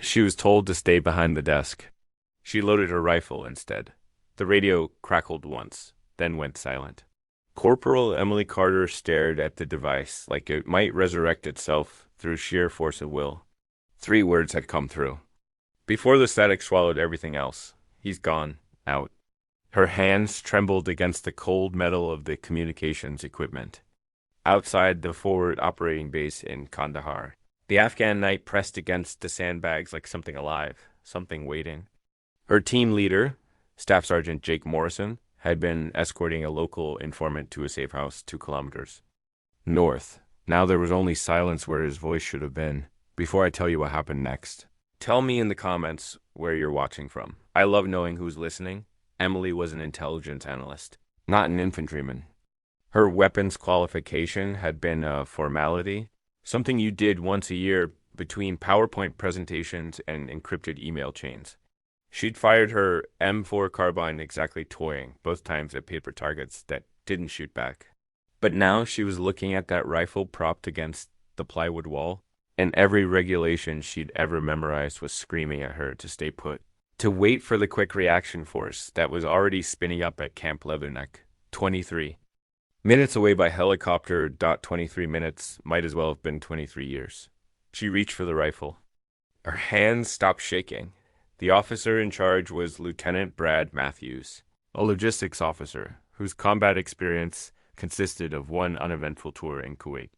She was told to stay behind the desk. She loaded her rifle instead. The radio crackled once, then went silent. Corporal Emily Carter stared at the device like it might resurrect itself through sheer force of will. 3 words had come through. Before the static swallowed everything else. He's gone. Out. Her hands trembled against the cold metal of the communications equipment. Outside the forward operating base in Kandahar, the Afghan night pressed against the sandbags like something alive, something waiting. Her team leader, Staff Sergeant Jake Morrison, had been escorting a local informant to a safe house 2 kilometers north. Now there was only silence where his voice should have been. Before I tell you what happened next, tell me in the comments where you're watching from. I love knowing who's listening. Emily was an intelligence analyst, not an infantryman. Her weapons qualification had been a formality, something you did once a year between PowerPoint presentations and encrypted email chains. She'd fired her M4 carbine exactly toying, both times at paper targets that didn't shoot back. But now she was looking at that rifle propped against the plywood wall, and every regulation she'd ever memorized was screaming at her to stay put, to wait for the quick reaction force that was already spinning up at Camp Leatherneck, 23. Minutes away by helicopter. 23 minutes might as well have been 23 years. She reached for the rifle. Her hands stopped shaking. The officer in charge was Lieutenant Brad Matthews, a logistics officer whose combat experience consisted of 1 uneventful tour in Kuwait.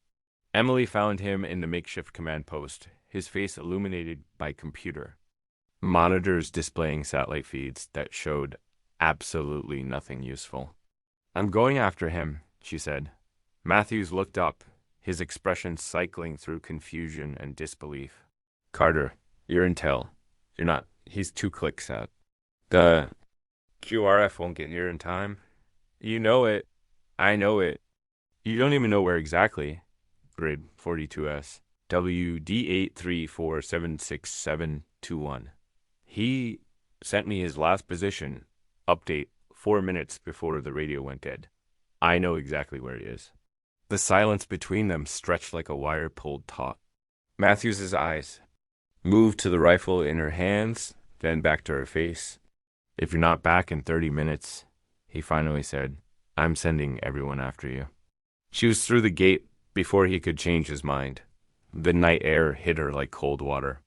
Emily found him in the makeshift command post, his face illuminated by computer, monitors displaying satellite feeds that showed absolutely nothing useful. "I'm going after him," she said. Matthews looked up, his expression cycling through confusion and disbelief. "Carter, you're intel. You're not. He's 2 clicks out. The QRF won't get here in time. You know it. I know it. You don't even know where exactly. Grade 42S. WD834766721. He sent me his last position update 4 minutes before the radio went dead. I know exactly where he is." The silence between them stretched like a wire pulled taut. Matthews's eyes moved to the rifle in her hands, then back to her face. "If you're not back in 30 minutes, he finally said, "I'm sending everyone after you." She was through the gate before he could change his mind. The night air hit her like cold water.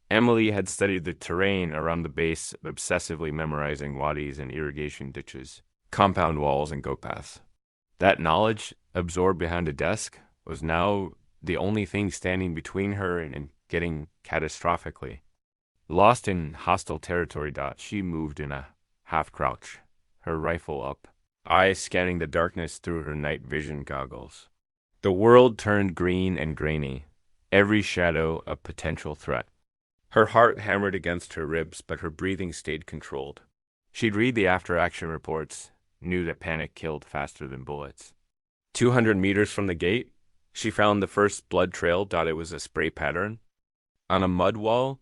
Emily had studied the terrain around the base, obsessively memorizing wadis and irrigation ditches, compound walls and goat paths. That knowledge, absorbed behind a desk, was now the only thing standing between her and getting catastrophically. Lost in hostile territory. She moved in a half-crouch, her rifle up, eyes scanning the darkness through her night vision goggles. The world turned green and grainy, every shadow a potential threat. Her heart hammered against her ribs, but her breathing stayed controlled. She'd read the after-action reports, knew that panic killed faster than bullets. 200 meters from the gate, she found the first blood trail. It was a spray pattern. On a mud wall,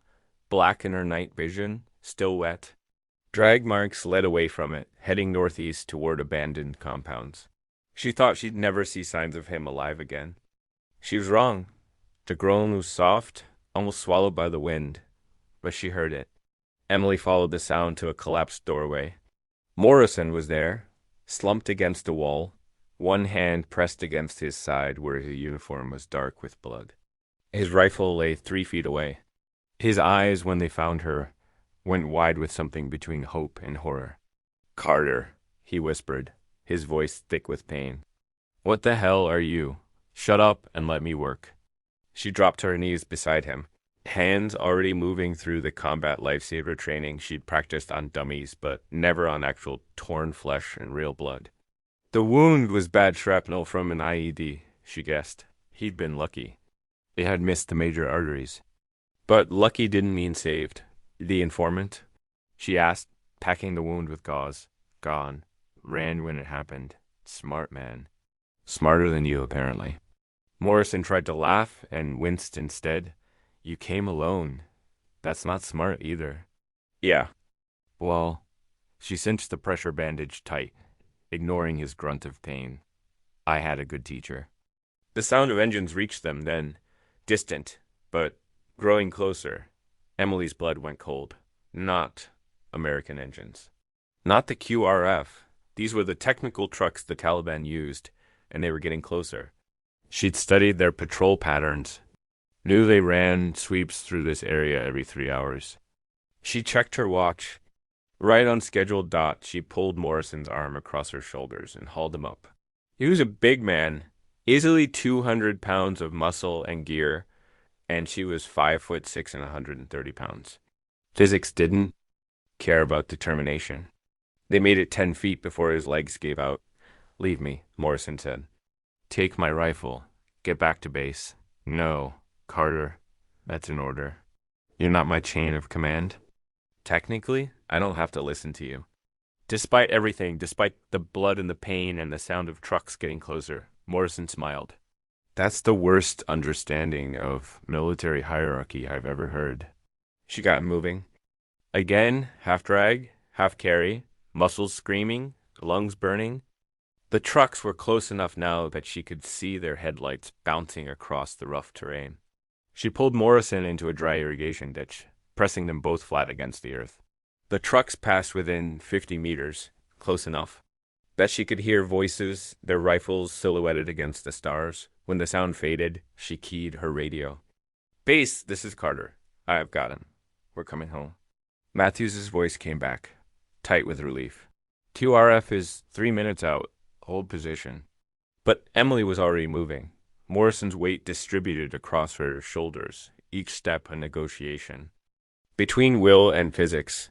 black in her night vision, still wet. Drag marks led away from it, heading northeast toward abandoned compounds. She thought she'd never see signs of him alive again. She was wrong. The groan was soft, almost swallowed by the wind, but she heard it. Emily followed the sound to a collapsed doorway. Morrison was there, slumped against the wall, one hand pressed against his side where his uniform was dark with blood. His rifle lay 3 feet away. His eyes, when they found her, went wide with something between hope and horror. "Carter," he whispered, his voice thick with pain. "What the hell are you? Shut up and let me work." She dropped to her knees beside him, hands already moving through the combat lifesaver training she'd practiced on dummies, but never on actual torn flesh and real blood. The wound was bad shrapnel from an IED, she guessed. He'd been lucky. It had missed the major arteries. But lucky didn't mean saved. "The informant?" she asked, packing the wound with gauze. "Gone. Ran when it happened. Smart man. Smarter than you, apparently." Morrison tried to laugh and winced instead. "You came alone. That's not smart either." "Yeah." "Well," she cinched the pressure bandage tight, ignoring his grunt of pain. "I had a good teacher." The sound of engines reached them then, distant, but growing closer. Emily's blood went cold. Not American engines. Not the QRF. These were the technical trucks the Taliban used, and they were getting closer. She'd studied their patrol patterns, knew they ran sweeps through this area every 3 hours. She checked her watch. Right on scheduled dot, she pulled Morrison's arm across her shoulders and hauled him up. He was a big man, easily 200 pounds of muscle and gear, and she was 5'6" and 130 pounds. Physics didn't care about determination. They made it 10 feet before his legs gave out. "Leave me," Morrison said. "Take my rifle. Get back to base." "No, Carter. That's an order. You're not my chain of command. Technically, I don't have to listen to you." Despite everything, despite the blood and the pain and the sound of trucks getting closer, Morrison smiled. "That's the worst understanding of military hierarchy I've ever heard." She got moving. Again, half drag, half carry, muscles screaming, lungs burning. The trucks were close enough now that she could see their headlights bouncing across the rough terrain. She pulled Morrison into a dry irrigation ditch, pressing them both flat against the earth. The trucks passed within 50 meters, close enough that she could hear voices, their rifles silhouetted against the stars. When the sound faded, she keyed her radio. "Base, this is Carter. I've got him. We're coming home." Matthews' voice came back, tight with relief. "QRF is 3 minutes out. Hold position." But Emily was already moving. Morrison's weight distributed across her shoulders, each step a negotiation. Between will and physics,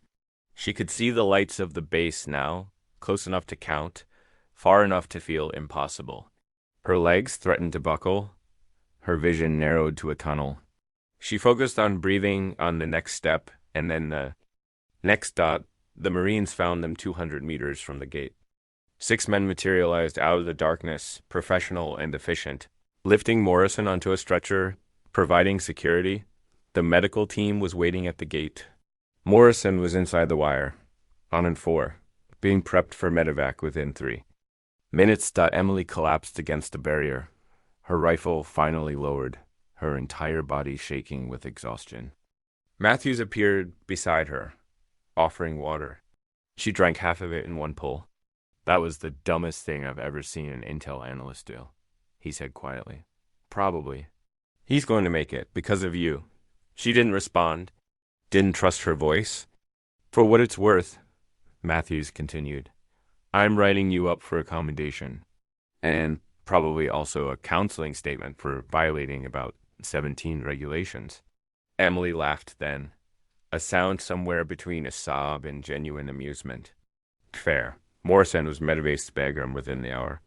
she could see the lights of the base now, close enough to count, far enough to feel impossible. Her legs threatened to buckle. Her vision narrowed to a tunnel. She focused on breathing on the next step, and then the next dot, the Marines found them 200 meters from the gate. 6 men materialized out of the darkness, professional and efficient, lifting Morrison onto a stretcher, providing security. The medical team was waiting at the gate. Morrison was inside the wire, on in 4, being prepped for medevac within 3 minutes. Emily collapsed against the barrier, her rifle finally lowered, her entire body shaking with exhaustion. Matthews appeared beside her, offering water. She drank half of it in one pull. "That was the dumbest thing I've ever seen an intel analyst do," he said quietly. "Probably. He's going to make it, because of you." She didn't respond, didn't trust her voice. "For what it's worth," Matthews continued, "I'm writing you up for a commendation, and probably also a counseling statement for violating about 17 regulations." Emily laughed then, a sound somewhere between a sob and genuine amusement. "Fair." Morrison was medevaced Bagram within the hour.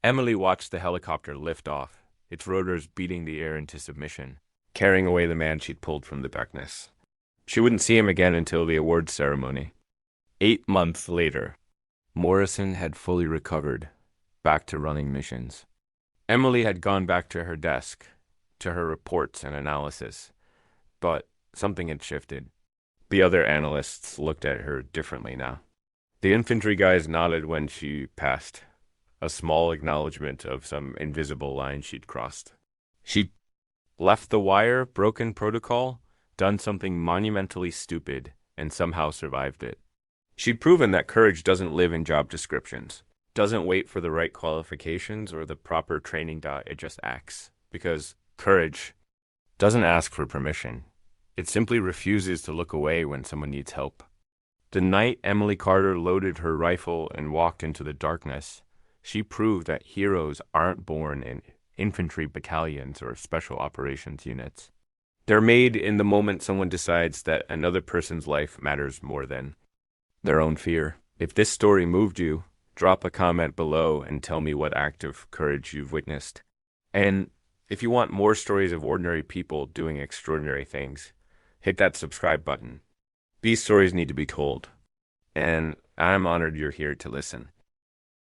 Emily watched the helicopter lift off, its rotors beating the air into submission, carrying away the man she'd pulled from the darkness. She wouldn't see him again until the awards ceremony. 8 months later, Morrison had fully recovered, back to running missions. Emily had gone back to her desk, to her reports and analysis, but something had shifted. The other analysts looked at her differently now. The infantry guys nodded when she passed, a small acknowledgement of some invisible line she'd crossed. She'd left the wire, broken protocol, done something monumentally stupid, and somehow survived it. She'd proven that courage doesn't live in job descriptions, doesn't wait for the right qualifications or the proper training. It just acts, because courage doesn't ask for permission. It simply refuses to look away when someone needs help. The night Emily Carter loaded her rifle and walked into the darkness, she proved that heroes aren't born in infantry battalions or special operations units. They're made in the moment someone decides that another person's life matters more than their own fear. If this story moved you, drop a comment below and tell me what act of courage you've witnessed. And if you want more stories of ordinary people doing extraordinary things, hit that subscribe button. These stories need to be told, and I'm honored you're here to listen.